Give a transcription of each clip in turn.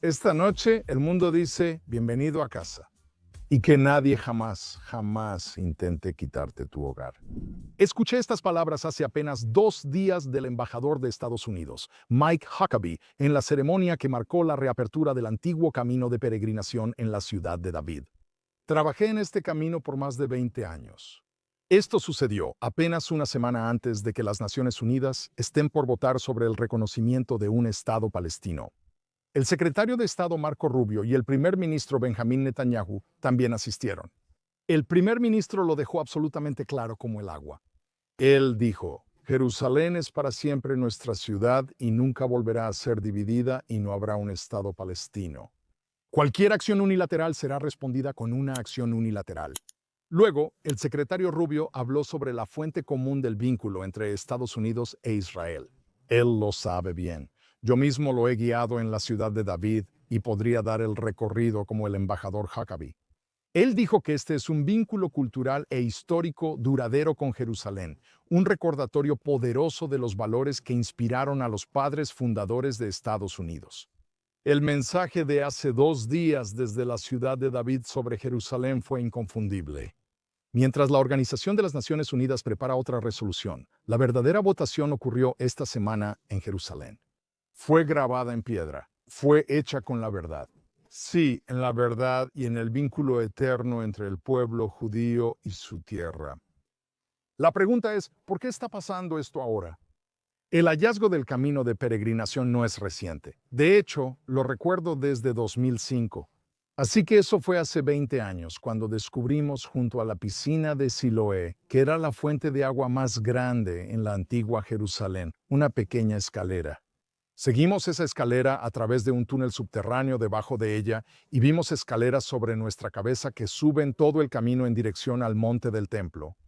Esta noche el mundo dice bienvenido a casa y que nadie jamás, jamás intente quitarte tu hogar. Escuché estas palabras hace apenas 2 días del embajador de Estados Unidos, Mike Huckabee, en la ceremonia que marcó la reapertura del antiguo camino de peregrinación en la ciudad de David. Trabajé en este camino por más de 20 años. Esto sucedió apenas una semana antes de que las Naciones Unidas estén por votar sobre el reconocimiento de un Estado palestino. El secretario de Estado Marco Rubio y el primer ministro Benjamín Netanyahu también asistieron. El primer ministro lo dejó absolutamente claro como el agua. Él dijo: Jerusalén es para siempre nuestra ciudad y nunca volverá a ser dividida y no habrá un Estado palestino. Cualquier acción unilateral será respondida con una acción unilateral. Luego, el secretario Rubio habló sobre la fuente común del vínculo entre Estados Unidos e Israel. Él lo sabe bien. Yo mismo lo he guiado en la ciudad de David y podría dar el recorrido como el embajador Huckabee. Él dijo que este es un vínculo cultural e histórico duradero con Jerusalén, un recordatorio poderoso de los valores que inspiraron a los padres fundadores de Estados Unidos. El mensaje de hace 2 días desde la ciudad de David sobre Jerusalén fue inconfundible. Mientras la Organización de las Naciones Unidas prepara otra resolución, la verdadera votación ocurrió esta semana en Jerusalén. Fue grabada en piedra, fue hecha con la verdad. Sí, en la verdad y en el vínculo eterno entre el pueblo judío y su tierra. La pregunta es, ¿por qué está pasando esto ahora? El hallazgo del camino de peregrinación no es reciente. De hecho, lo recuerdo desde 2005. Así que eso fue hace 20 años, cuando descubrimos junto a la piscina de Siloé, que era la fuente de agua más grande en la antigua Jerusalén, una pequeña escalera. Seguimos esa escalera a través de un túnel subterráneo debajo de ella y vimos escaleras sobre nuestra cabeza que suben todo el camino en dirección al monte del templo.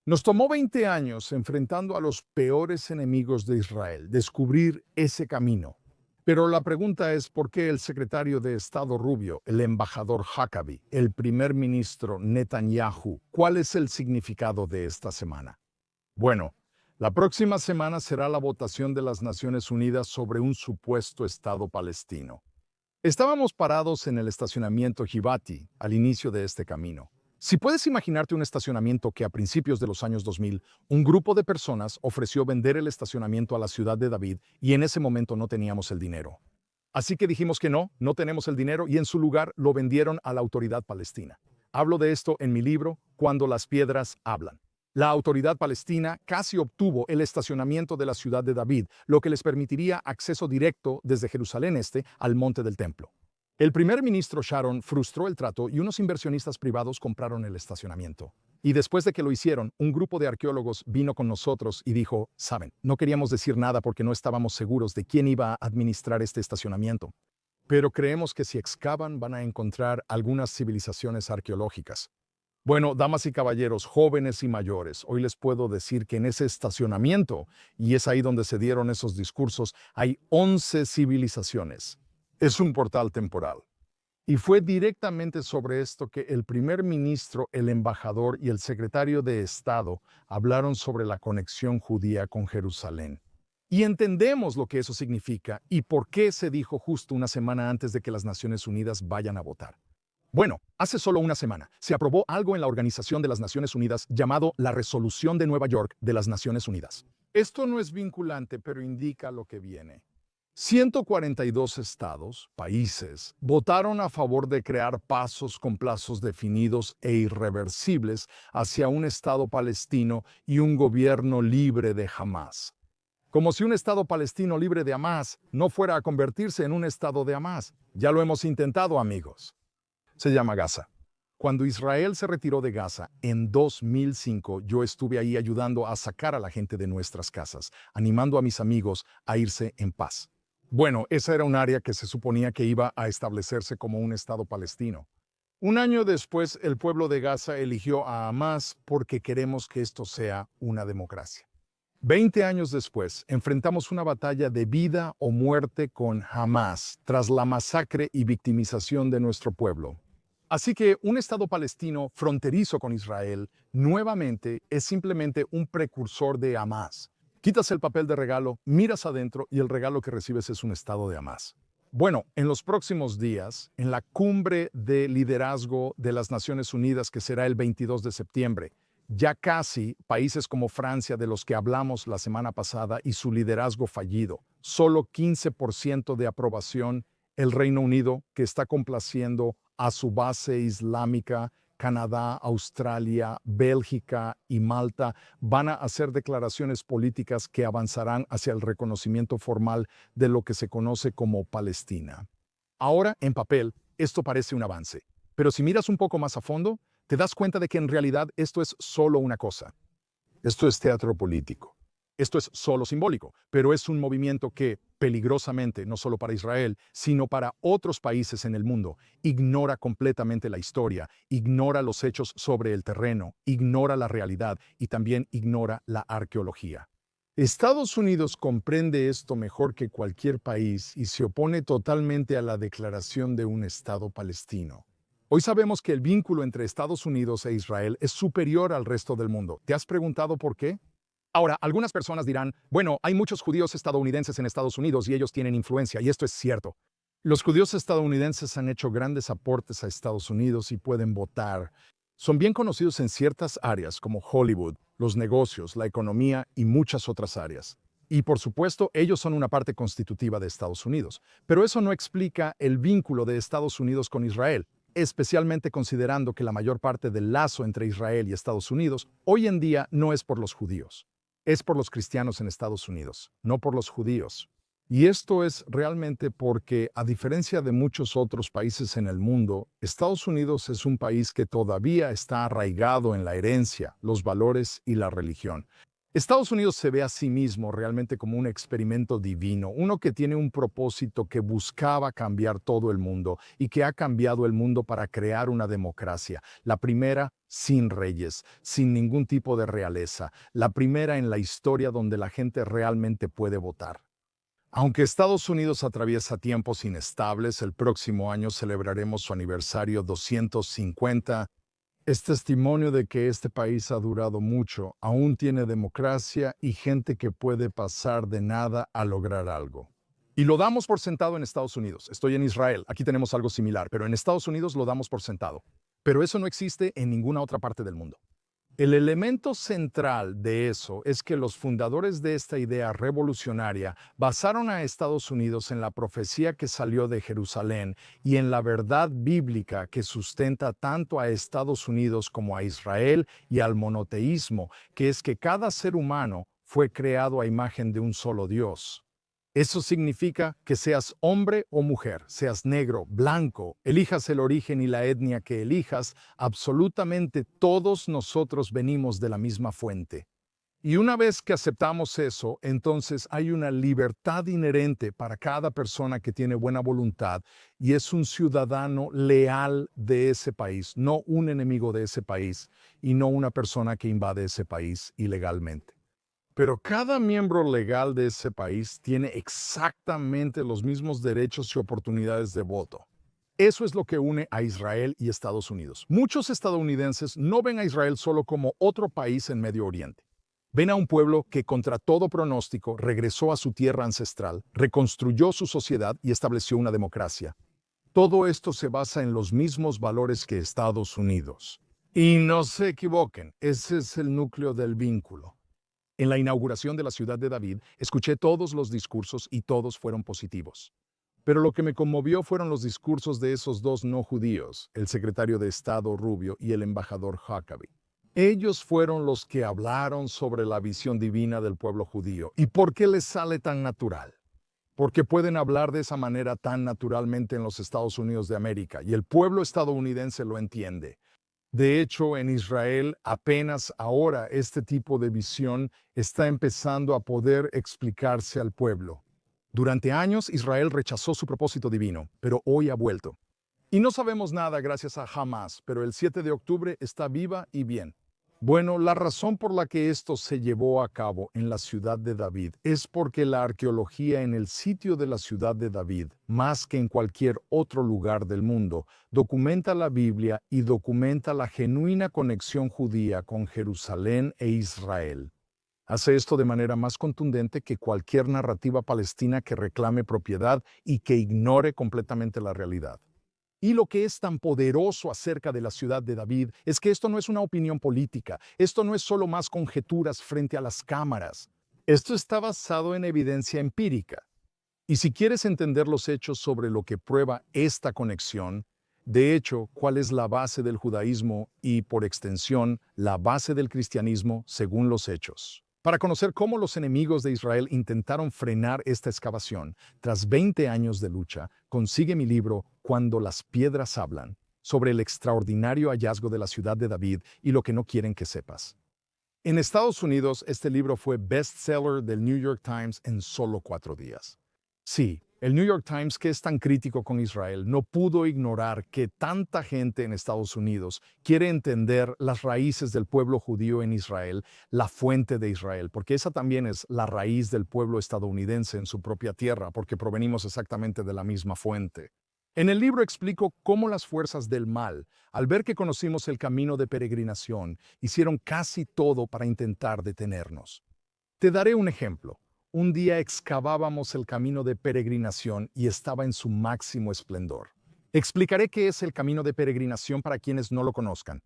Nos tomó 20 años, enfrentando a los peores enemigos de Israel, descubrir ese camino. Pero la pregunta es, ¿por qué el secretario de Estado Rubio, el embajador Huckabee, el primer ministro Netanyahu? ¿Cuál es el significado de esta semana? Bueno, la próxima semana será la votación de las Naciones Unidas sobre un supuesto Estado palestino. Estábamos parados en el estacionamiento Givati al inicio de este camino. Si puedes imaginarte un estacionamiento que a principios de los años 2000, un grupo de personas ofreció vender el estacionamiento a la ciudad de David y en ese momento no teníamos el dinero. Así que dijimos que no tenemos el dinero y en su lugar lo vendieron a la autoridad palestina. Hablo de esto en mi libro, Cuando las piedras hablan. La autoridad palestina casi obtuvo el estacionamiento de la ciudad de David, lo que les permitiría acceso directo desde Jerusalén Este al monte del templo. El primer ministro Sharon frustró el trato y unos inversionistas privados compraron el estacionamiento. Y después de que lo hicieron, un grupo de arqueólogos vino con nosotros y dijo: saben, no queríamos decir nada porque no estábamos seguros de quién iba a administrar este estacionamiento. Pero creemos que si excavan van a encontrar algunas civilizaciones arqueológicas. Bueno, damas y caballeros, jóvenes y mayores, hoy les puedo decir que en ese estacionamiento, y es ahí donde se dieron esos discursos, hay 11 civilizaciones. Es un portal temporal. Y fue directamente sobre esto que el primer ministro, el embajador y el secretario de Estado hablaron sobre la conexión judía con Jerusalén. Y entendemos lo que eso significa y por qué se dijo justo una semana antes de que las Naciones Unidas vayan a votar. Bueno, hace solo una semana se aprobó algo en la Organización de las Naciones Unidas llamado la Resolución de Nueva York de las Naciones Unidas. Esto no es vinculante, pero indica lo que viene. 142 estados, países, votaron a favor de crear pasos con plazos definidos e irreversibles hacia un Estado palestino y un gobierno libre de Hamás. Como si un Estado palestino libre de Hamás no fuera a convertirse en un Estado de Hamás. Ya lo hemos intentado, amigos. Se llama Gaza. Cuando Israel se retiró de Gaza en 2005, yo estuve ahí ayudando a sacar a la gente de nuestras casas, animando a mis amigos a irse en paz. Bueno, esa era un área que se suponía que iba a establecerse como un Estado palestino. Un año después, el pueblo de Gaza eligió a Hamás porque queremos que esto sea una democracia. 20 años después, enfrentamos una batalla de vida o muerte con Hamás, tras la masacre y victimización de nuestro pueblo. Así que un Estado palestino fronterizo con Israel nuevamente es simplemente un precursor de Hamás. Quitas el papel de regalo, miras adentro y el regalo que recibes es un Estado de Hamás. Bueno, en los próximos días, en la cumbre de liderazgo de las Naciones Unidas, que será el 22 de septiembre, ya casi países como Francia, de los que hablamos la semana pasada, y su liderazgo fallido, solo 15% de aprobación, el Reino Unido, que está complaciendo a su base islámica, Canadá, Australia, Bélgica y Malta van a hacer declaraciones políticas que avanzarán hacia el reconocimiento formal de lo que se conoce como Palestina. Ahora, en papel, esto parece un avance, pero si miras un poco más a fondo, te das cuenta de que en realidad esto es solo una cosa. Esto es teatro político. Esto es solo simbólico, pero es un movimiento que, peligrosamente, no solo para Israel, sino para otros países en el mundo, ignora completamente la historia, ignora los hechos sobre el terreno, ignora la realidad y también ignora la arqueología. Estados Unidos comprende esto mejor que cualquier país y se opone totalmente a la declaración de un Estado palestino. Hoy sabemos que el vínculo entre Estados Unidos e Israel es superior al resto del mundo. ¿Te has preguntado por qué? Ahora, algunas personas dirán, bueno, hay muchos judíos estadounidenses en Estados Unidos y ellos tienen influencia, y esto es cierto. Los judíos estadounidenses han hecho grandes aportes a Estados Unidos y pueden votar. Son bien conocidos en ciertas áreas como Hollywood, los negocios, la economía y muchas otras áreas. Y por supuesto, ellos son una parte constitutiva de Estados Unidos. Pero eso no explica el vínculo de Estados Unidos con Israel, especialmente considerando que la mayor parte del lazo entre Israel y Estados Unidos hoy en día no es por los judíos. Es por los cristianos en Estados Unidos, no por los judíos. Y esto es realmente porque, a diferencia de muchos otros países en el mundo, Estados Unidos es un país que todavía está arraigado en la herencia, los valores y la religión. Estados Unidos se ve a sí mismo realmente como un experimento divino, uno que tiene un propósito que buscaba cambiar todo el mundo y que ha cambiado el mundo para crear una democracia, la primera sin reyes, sin ningún tipo de realeza, la primera en la historia donde la gente realmente puede votar. Aunque Estados Unidos atraviesa tiempos inestables, el próximo año celebraremos su aniversario 250. Es testimonio de que este país ha durado mucho, aún tiene democracia y gente que puede pasar de nada a lograr algo. Y lo damos por sentado en Estados Unidos. Estoy en Israel, aquí tenemos algo similar, pero en Estados Unidos lo damos por sentado. Pero eso no existe en ninguna otra parte del mundo. El elemento central de eso es que los fundadores de esta idea revolucionaria basaron a Estados Unidos en la profecía que salió de Jerusalén y en la verdad bíblica que sustenta tanto a Estados Unidos como a Israel y al monoteísmo, que es que cada ser humano fue creado a imagen de un solo Dios. Eso significa que seas hombre o mujer, seas negro, blanco, elijas el origen y la etnia que elijas, absolutamente todos nosotros venimos de la misma fuente. Y una vez que aceptamos eso, entonces hay una libertad inherente para cada persona que tiene buena voluntad y es un ciudadano leal de ese país, no un enemigo de ese país y no una persona que invade ese país ilegalmente. Pero cada miembro legal de ese país tiene exactamente los mismos derechos y oportunidades de voto. Eso es lo que une a Israel y Estados Unidos. Muchos estadounidenses no ven a Israel solo como otro país en Medio Oriente. Ven a un pueblo que, contra todo pronóstico, regresó a su tierra ancestral, reconstruyó su sociedad y estableció una democracia. Todo esto se basa en los mismos valores que Estados Unidos. Y no se equivoquen, ese es el núcleo del vínculo. En la inauguración de la ciudad de David, escuché todos los discursos y todos fueron positivos. Pero lo que me conmovió fueron los discursos de esos dos no judíos, el secretario de Estado Rubio y el embajador Huckabee. Ellos fueron los que hablaron sobre la visión divina del pueblo judío. ¿Y por qué les sale tan natural? Porque pueden hablar de esa manera tan naturalmente en los Estados Unidos de América y el pueblo estadounidense lo entiende. De hecho, en Israel apenas ahora este tipo de visión está empezando a poder explicarse al pueblo. Durante años Israel rechazó su propósito divino, pero hoy ha vuelto. Y no sabemos nada gracias a Hamas, pero el 7 de octubre está viva y bien. Bueno, la razón por la que esto se llevó a cabo en la ciudad de David es porque la arqueología en el sitio de la ciudad de David, más que en cualquier otro lugar del mundo, documenta la Biblia y documenta la genuina conexión judía con Jerusalén e Israel. Hace esto de manera más contundente que cualquier narrativa palestina que reclame propiedad y que ignore completamente la realidad. Y lo que es tan poderoso acerca de la ciudad de David es que esto no es una opinión política, esto no es solo más conjeturas frente a las cámaras. Esto está basado en evidencia empírica. Y si quieres entender los hechos sobre lo que prueba esta conexión, de hecho, cuál es la base del judaísmo y, por extensión, la base del cristianismo según los hechos. Para conocer cómo los enemigos de Israel intentaron frenar esta excavación, tras 20 años de lucha, consigue mi libro Cuando las piedras hablan, sobre el extraordinario hallazgo de la ciudad de David y lo que no quieren que sepas. En Estados Unidos, este libro fue bestseller del New York Times en solo 4 días. Sí, el New York Times, que es tan crítico con Israel, no pudo ignorar que tanta gente en Estados Unidos quiere entender las raíces del pueblo judío en Israel, la fuente de Israel, porque esa también es la raíz del pueblo estadounidense en su propia tierra, porque provenimos exactamente de la misma fuente. En el libro explico cómo las fuerzas del mal, al ver que conocimos el camino de peregrinación, hicieron casi todo para intentar detenernos. Te daré un ejemplo. Un día excavábamos el camino de peregrinación y estaba en su máximo esplendor. Explicaré qué es el camino de peregrinación para quienes no lo conozcan.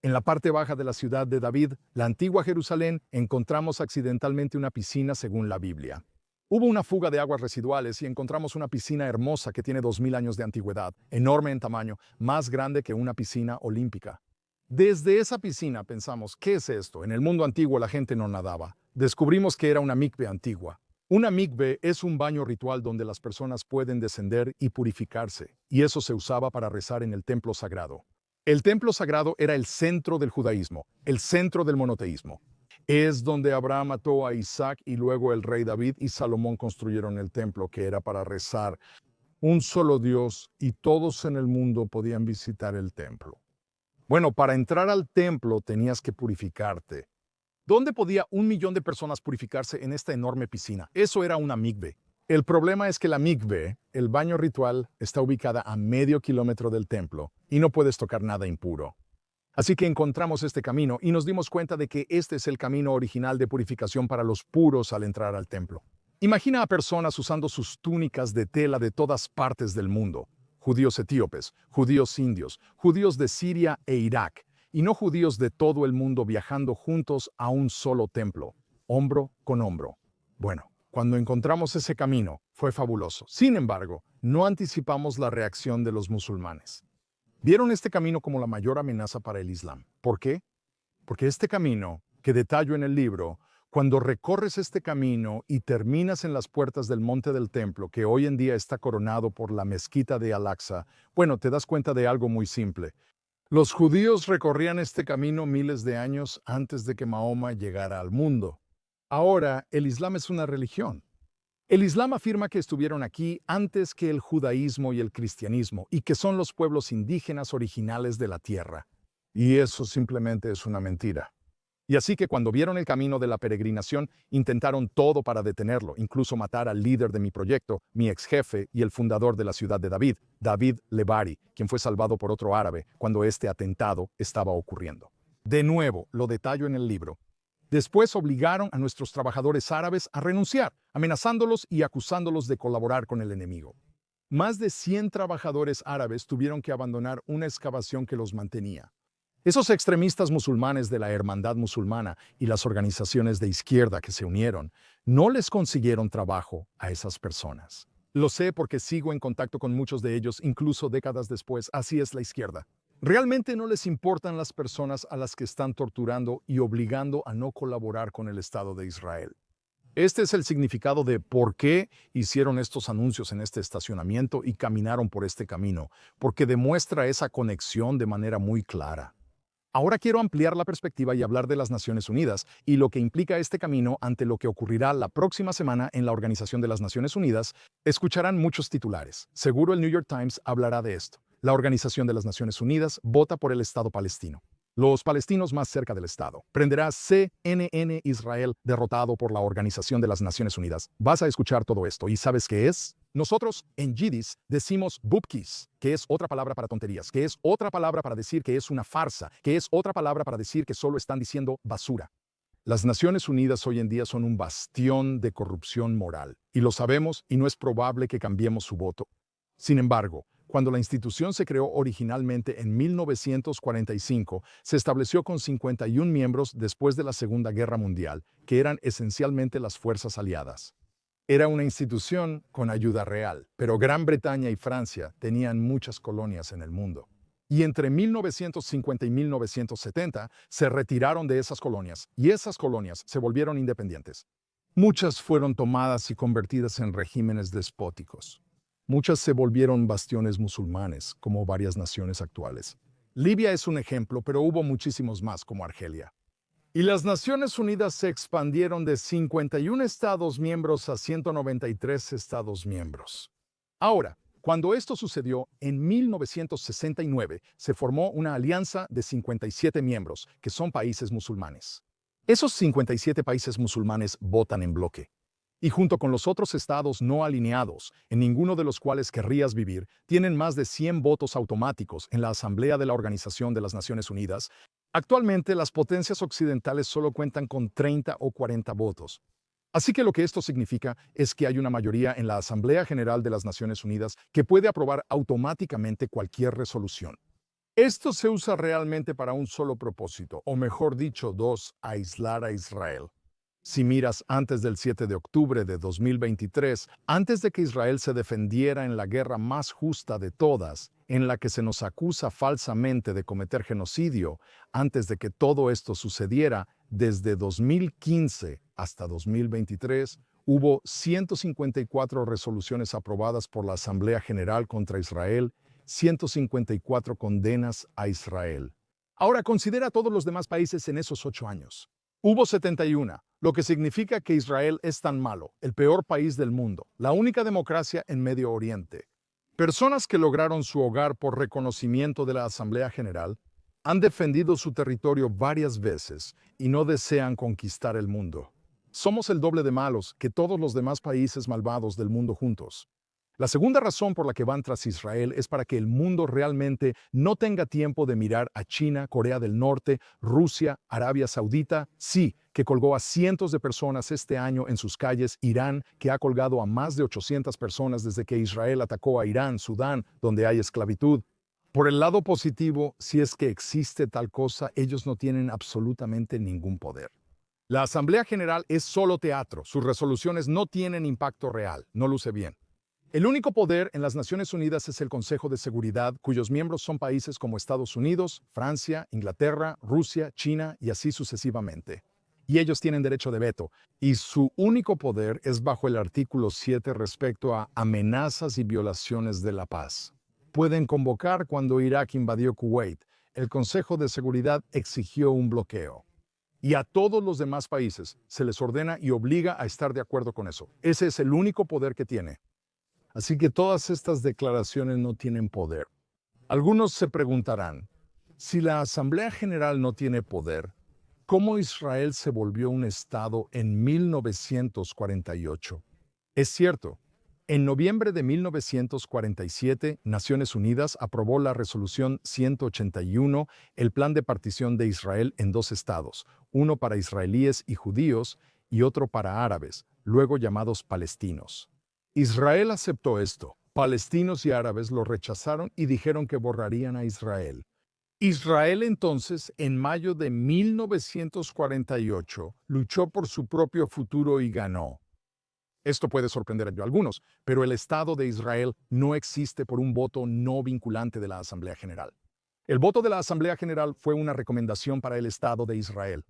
En la parte baja de la ciudad de David, la antigua Jerusalén, encontramos accidentalmente una piscina según la Biblia. Hubo una fuga de aguas residuales y encontramos una piscina hermosa que tiene 2000 años de antigüedad, enorme en tamaño, más grande que una piscina olímpica. Desde esa piscina pensamos, ¿qué es esto? En el mundo antiguo la gente no nadaba. Descubrimos que era una mikve antigua. Una mikve es un baño ritual donde las personas pueden descender y purificarse, y eso se usaba para rezar en el templo sagrado. El templo sagrado era el centro del judaísmo, el centro del monoteísmo. Es donde Abraham mató a Isaac y luego el rey David y Salomón construyeron el templo, que era para rezar un solo Dios y todos en el mundo podían visitar el templo. Bueno, para entrar al templo tenías que purificarte. ¿Dónde podía 1 millón de personas purificarse en esta enorme piscina? Eso era una mikve. El problema es que la mikve, el baño ritual, está ubicada a medio kilómetro del templo y no puedes tocar nada impuro. Así que encontramos este camino y nos dimos cuenta de que este es el camino original de purificación para los puros al entrar al templo. Imagina a personas usando sus túnicas de tela de todas partes del mundo. Judíos etíopes, judíos indios, judíos de Siria e Irak, y no judíos de todo el mundo viajando juntos a un solo templo, hombro con hombro. Bueno, cuando encontramos ese camino, fue fabuloso. Sin embargo, no anticipamos la reacción de los musulmanes. Vieron este camino como la mayor amenaza para el Islam. ¿Por qué? Porque este camino, que detallo en el libro, cuando recorres este camino y terminas en las puertas del monte del templo, que hoy en día está coronado por la mezquita de Al-Aqsa, bueno, te das cuenta de algo muy simple. Los judíos recorrían este camino miles de años antes de que Mahoma llegara al mundo. Ahora, el Islam es una religión. El Islam afirma que estuvieron aquí antes que el judaísmo y el cristianismo y que son los pueblos indígenas originales de la tierra. Y eso simplemente es una mentira. Y así que cuando vieron el camino de la peregrinación, intentaron todo para detenerlo, incluso matar al líder de mi proyecto, mi ex jefe y el fundador de la ciudad de David, David Lebari, quien fue salvado por otro árabe cuando este atentado estaba ocurriendo. De nuevo, lo detallo en el libro. Después obligaron a nuestros trabajadores árabes a renunciar, amenazándolos y acusándolos de colaborar con el enemigo. Más de 100 trabajadores árabes tuvieron que abandonar una excavación que los mantenía. Esos extremistas musulmanes de la Hermandad Musulmana y las organizaciones de izquierda que se unieron no les consiguieron trabajo a esas personas. Lo sé porque sigo en contacto con muchos de ellos, incluso décadas después. Así es la izquierda. Realmente no les importan las personas a las que están torturando y obligando a no colaborar con el Estado de Israel. Este es el significado de por qué hicieron estos anuncios en este estacionamiento y caminaron por este camino, porque demuestra esa conexión de manera muy clara. Ahora quiero ampliar la perspectiva y hablar de las Naciones Unidas y lo que implica este camino ante lo que ocurrirá la próxima semana en la Organización de las Naciones Unidas. Escucharán muchos titulares. Seguro el New York Times hablará de esto. La Organización de las Naciones Unidas vota por el Estado palestino. Los palestinos más cerca del Estado. Prenderá CNN Israel derrotado por la Organización de las Naciones Unidas. Vas a escuchar todo esto y ¿sabes qué es? Nosotros en Yiddish decimos bubkis, que es otra palabra para tonterías, que es otra palabra para decir que es una farsa, que es otra palabra para decir que solo están diciendo basura. Las Naciones Unidas hoy en día son un bastión de corrupción moral, y lo sabemos y no es probable que cambiemos su voto. Sin embargo, cuando la institución se creó originalmente en 1945, se estableció con 51 miembros después de la Segunda Guerra Mundial, que eran esencialmente las fuerzas aliadas. Era una institución con ayuda real, pero Gran Bretaña y Francia tenían muchas colonias en el mundo. Y entre 1950 y 1970 se retiraron de esas colonias, y esas colonias se volvieron independientes. Muchas fueron tomadas y convertidas en regímenes despóticos. Muchas se volvieron bastiones musulmanes, como varias naciones actuales. Libia es un ejemplo, pero hubo muchísimos más, como Argelia. Y las Naciones Unidas se expandieron de 51 Estados miembros a 193 Estados miembros. Ahora, cuando esto sucedió, en 1969 se formó una alianza de 57 miembros, que son países musulmanes. Esos 57 países musulmanes votan en bloque. Y junto con los otros estados no alineados, en ninguno de los cuales querrías vivir, tienen más de 100 votos automáticos en la Asamblea de la Organización de las Naciones Unidas. Actualmente, las potencias occidentales solo cuentan con 30 o 40 votos. Así que lo que esto significa es que hay una mayoría en la Asamblea General de las Naciones Unidas que puede aprobar automáticamente cualquier resolución. Esto se usa realmente para un solo propósito, o mejor dicho, dos: aislar a Israel. Si miras antes del 7 de octubre de 2023, antes de que Israel se defendiera en la guerra más justa de todas, en la que se nos acusa falsamente de cometer genocidio, antes de que todo esto sucediera, desde 2015 hasta 2023, hubo 154 resoluciones aprobadas por la Asamblea General contra Israel, 154 condenas a Israel. Ahora considera a todos los demás países en esos 8 años. Hubo 71, lo que significa que Israel es tan malo, el peor país del mundo, la única democracia en Medio Oriente. Personas que lograron su hogar por reconocimiento de la Asamblea General han defendido su territorio varias veces y no desean conquistar el mundo. Somos el doble de malos que todos los demás países malvados del mundo juntos. La segunda razón por la que van tras Israel es para que el mundo realmente no tenga tiempo de mirar a China, Corea del Norte, Rusia, Arabia Saudita, sí, que colgó a cientos de personas este año en sus calles, Irán, que ha colgado a más de 800 personas desde que Israel atacó a Irán, Sudán, donde hay esclavitud. Por el lado positivo, si es que existe tal cosa, ellos no tienen absolutamente ningún poder. La Asamblea General es solo teatro, sus resoluciones no tienen impacto real, no luce bien. El único poder en las Naciones Unidas es el Consejo de Seguridad, cuyos miembros son países como Estados Unidos, Francia, Inglaterra, Rusia, China y así sucesivamente. Y ellos tienen derecho de veto, y su único poder es bajo el artículo 7 respecto a amenazas y violaciones de la paz. Pueden convocar cuando Irak invadió Kuwait. El Consejo de Seguridad exigió un bloqueo. Y a todos los demás países se les ordena y obliga a estar de acuerdo con eso. Ese es el único poder que tiene. Así que todas estas declaraciones no tienen poder. Algunos se preguntarán, si la Asamblea General no tiene poder, ¿cómo Israel se volvió un Estado en 1948? Es cierto, en noviembre de 1947, Naciones Unidas aprobó la Resolución 181, el plan de partición de Israel en dos estados, uno para israelíes y judíos y otro para árabes, luego llamados palestinos. Israel aceptó esto. Palestinos y árabes lo rechazaron y dijeron que borrarían a Israel. Israel entonces, en mayo de 1948, luchó por su propio futuro y ganó. Esto puede sorprender a algunos, pero el Estado de Israel no existe por un voto no vinculante de la Asamblea General. El voto de la Asamblea General fue una recomendación para el Estado de Israel.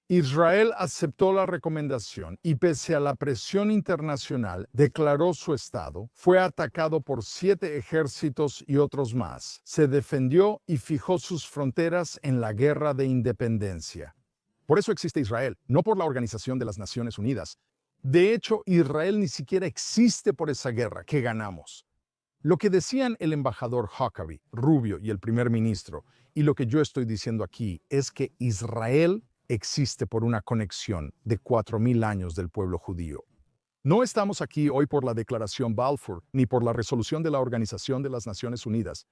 Israel aceptó la recomendación y, pese a la presión internacional, declaró su estado, fue atacado por 7 ejércitos y otros más, se defendió y fijó sus fronteras en la Guerra de Independencia. Por eso existe Israel, no por la Organización de las Naciones Unidas. De hecho, Israel ni siquiera existe por esa guerra que ganamos. Lo que decían el embajador Huckabee, Rubio y el primer ministro, y lo que yo estoy diciendo aquí, es que Israel existe por una conexión de 4000 años del pueblo judío. No estamos aquí hoy por la Declaración Balfour ni por la resolución de la Organización de las Naciones Unidas.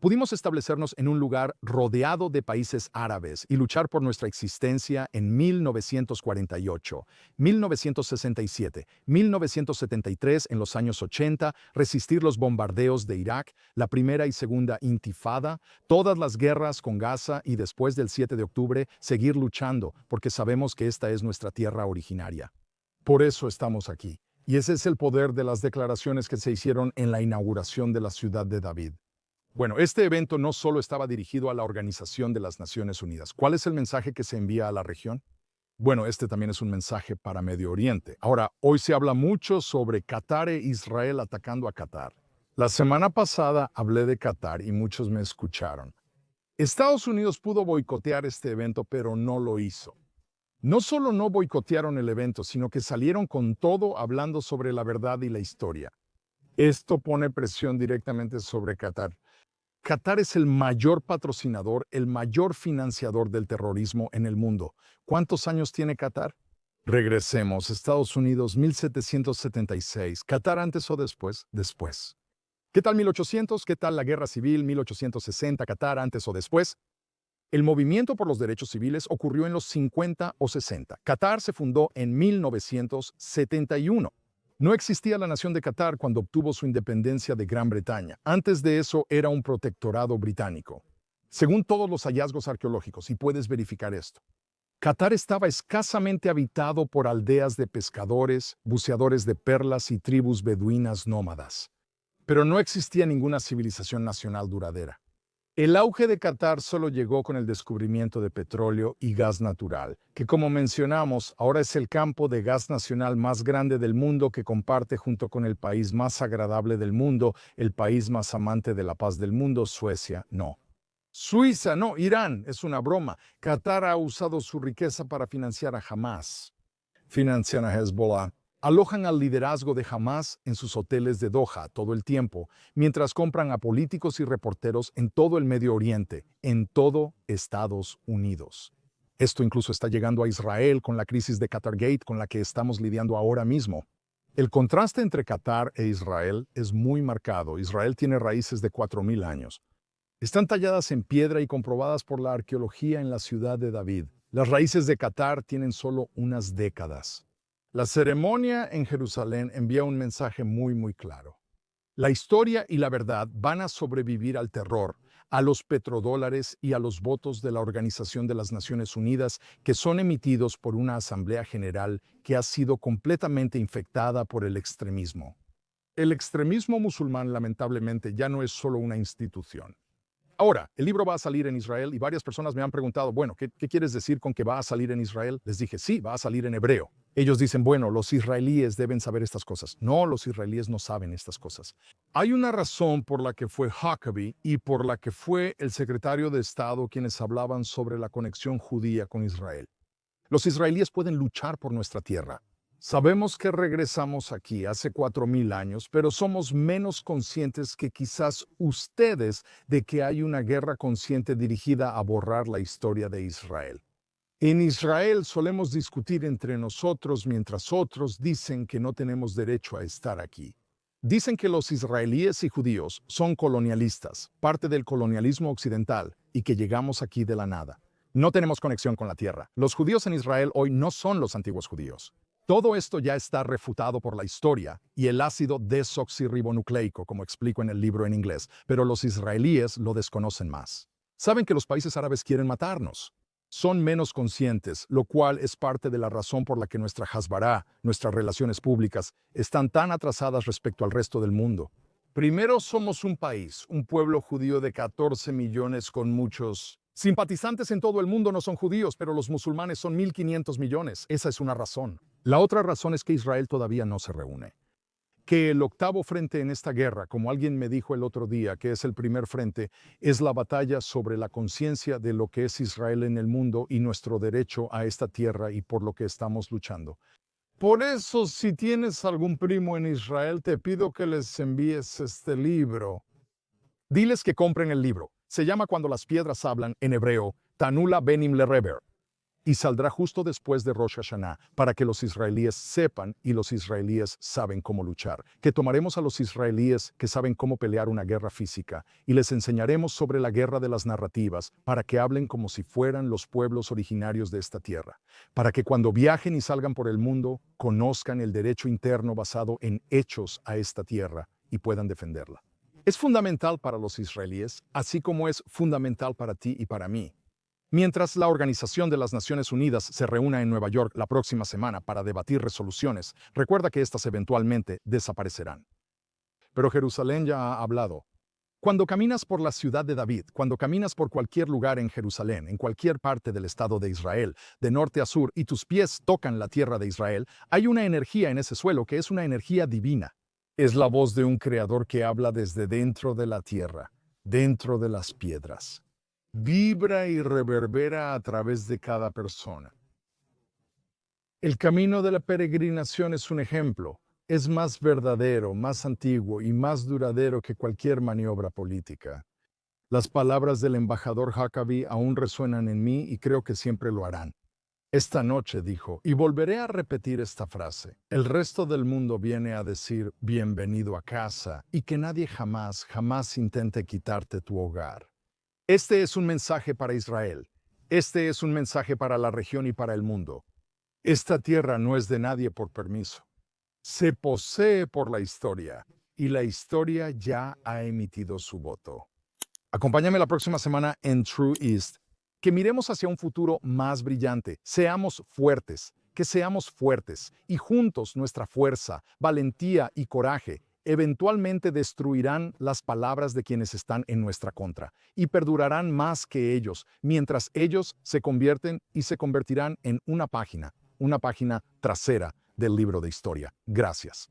Pudimos establecernos en un lugar rodeado de países árabes y luchar por nuestra existencia en 1948, 1967, 1973 en los años 80, resistir los bombardeos de Irak, la primera y segunda intifada, todas las guerras con Gaza y después del 7 de octubre, seguir luchando porque sabemos que esta es nuestra tierra originaria. Por eso estamos aquí. Y ese es el poder de las declaraciones que se hicieron en la inauguración de la ciudad de David. Bueno, este evento no solo estaba dirigido a la Organización de las Naciones Unidas. ¿Cuál es el mensaje que se envía a la región? Bueno, este también es un mensaje para Medio Oriente. Ahora, hoy se habla mucho sobre Qatar e Israel atacando a Qatar. La semana pasada hablé de Qatar y muchos me escucharon. Estados Unidos pudo boicotear este evento, pero no lo hizo. No solo no boicotearon el evento, sino que salieron con todo hablando sobre la verdad y la historia. Esto pone presión directamente sobre Qatar. Qatar es el mayor patrocinador, el mayor financiador del terrorismo en el mundo. ¿Cuántos años tiene Qatar? Regresemos. Estados Unidos, 1776. ¿Qatar antes o después? Después. ¿Qué tal 1800? ¿Qué tal la Guerra Civil 1860? ¿Qatar antes o después? El movimiento por los derechos civiles ocurrió en los 50 o 60. Qatar se fundó en 1971. No existía la nación de Qatar cuando obtuvo su independencia de Gran Bretaña. Antes de eso era un protectorado británico. Según todos los hallazgos arqueológicos, y puedes verificar esto, Qatar estaba escasamente habitado por aldeas de pescadores, buceadores de perlas y tribus beduinas nómadas. Pero no existía ninguna civilización nacional duradera. El auge de Qatar solo llegó con el descubrimiento de petróleo y gas natural, que como mencionamos, ahora es el campo de gas nacional más grande del mundo que comparte junto con el país más agradable del mundo, el país más amante de la paz del mundo, Suecia, no. Suiza, no, Irán, es una broma. Qatar ha usado su riqueza para financiar a Hamas. Financian a Hezbollah. Alojan al liderazgo de Hamas en sus hoteles de Doha todo el tiempo, mientras compran a políticos y reporteros en todo el Medio Oriente, en todo Estados Unidos. Esto incluso está llegando a Israel con la crisis de Qatargate con la que estamos lidiando ahora mismo. El contraste entre Qatar e Israel es muy marcado. Israel tiene raíces de 4000 años. Están talladas en piedra y comprobadas por la arqueología en la ciudad de David. Las raíces de Qatar tienen solo unas décadas. La ceremonia en Jerusalén envía un mensaje muy claro. La historia y la verdad van a sobrevivir al terror, a los petrodólares y a los votos de la Organización de las Naciones Unidas que son emitidos por una Asamblea General que ha sido completamente infectada por el extremismo. El extremismo musulmán, lamentablemente, ya no es solo una institución. Ahora, el libro va a salir en Israel y varias personas me han preguntado, bueno, ¿qué quieres decir con que va a salir en Israel? Les dije, sí, va a salir en hebreo. Ellos dicen, bueno, los israelíes deben saber estas cosas. No, los israelíes no saben estas cosas. Hay una razón por la que fue Huckabee y por la que fue el secretario de Estado quienes hablaban sobre la conexión judía con Israel. Los israelíes pueden luchar por nuestra tierra. Sabemos que regresamos aquí hace 4000 años, pero somos menos conscientes que quizás ustedes de que hay una guerra consciente dirigida a borrar la historia de Israel. En Israel solemos discutir entre nosotros mientras otros dicen que no tenemos derecho a estar aquí. Dicen que los israelíes y judíos son colonialistas, parte del colonialismo occidental, y que llegamos aquí de la nada. No tenemos conexión con la tierra. Los judíos en Israel hoy no son los antiguos judíos. Todo esto ya está refutado por la historia y el ácido desoxirribonucleico, como explico en el libro en inglés, pero los israelíes lo desconocen más. Saben que los países árabes quieren matarnos. Son menos conscientes, lo cual es parte de la razón por la que nuestra Hasbará, nuestras relaciones públicas, están tan atrasadas respecto al resto del mundo. Primero somos un país, un pueblo judío de 14 millones con muchos simpatizantes en todo el mundo no son judíos, pero los musulmanes son 1.500 millones. Esa es una razón. La otra razón es que Israel todavía no se reúne. Que el octavo frente en esta guerra, como alguien me dijo el otro día, que es el primer frente, es la batalla sobre la conciencia de lo que es Israel en el mundo y nuestro derecho a esta tierra y por lo que estamos luchando. Por eso, si tienes algún primo en Israel, te pido que les envíes este libro. Diles que compren el libro. Se llama Cuando las piedras hablan, en hebreo, Tanula Benim Lereber. y saldrá justo después de Rosh Hashanah, para que los israelíes sepan y los israelíes saben cómo luchar. Que tomaremos a los israelíes que saben cómo pelear una guerra física y les enseñaremos sobre la guerra de las narrativas para que hablen como si fueran los pueblos originarios de esta tierra, para que cuando viajen y salgan por el mundo conozcan el derecho interno basado en hechos a esta tierra y puedan defenderla. Es fundamental para los israelíes, así como es fundamental para ti y para mí. Mientras la Organización de las Naciones Unidas se reúna en Nueva York la próxima semana para debatir resoluciones, recuerda que éstas eventualmente desaparecerán. Pero Jerusalén ya ha hablado. Cuando caminas por la ciudad de David, cuando caminas por cualquier lugar en Jerusalén, en cualquier parte del Estado de Israel, de norte a sur, y tus pies tocan la tierra de Israel, hay una energía en ese suelo que es una energía divina. Es la voz de un creador que habla desde dentro de la tierra, dentro de las piedras. Vibra y reverbera a través de cada persona. El camino de la peregrinación es un ejemplo. Es más verdadero, más antiguo y más duradero que cualquier maniobra política. Las palabras del embajador Huckabee aún resuenan en mí y creo que siempre lo harán. Esta noche dijo, y volveré a repetir esta frase, el resto del mundo viene a decir bienvenido a casa y que nadie jamás, jamás intente quitarte tu hogar. Este es un mensaje para Israel. Este es un mensaje para la región y para el mundo. Esta tierra no es de nadie por permiso. Se posee por la historia y la historia ya ha emitido su voto. Acompáñame la próxima semana en True East, que miremos hacia un futuro más brillante. Seamos fuertes, que seamos fuertes y juntos nuestra fuerza, valentía y coraje eventualmente destruirán las palabras de quienes están en nuestra contra y perdurarán más que ellos, mientras ellos se convierten y se convertirán en una página trasera del libro de historia. Gracias.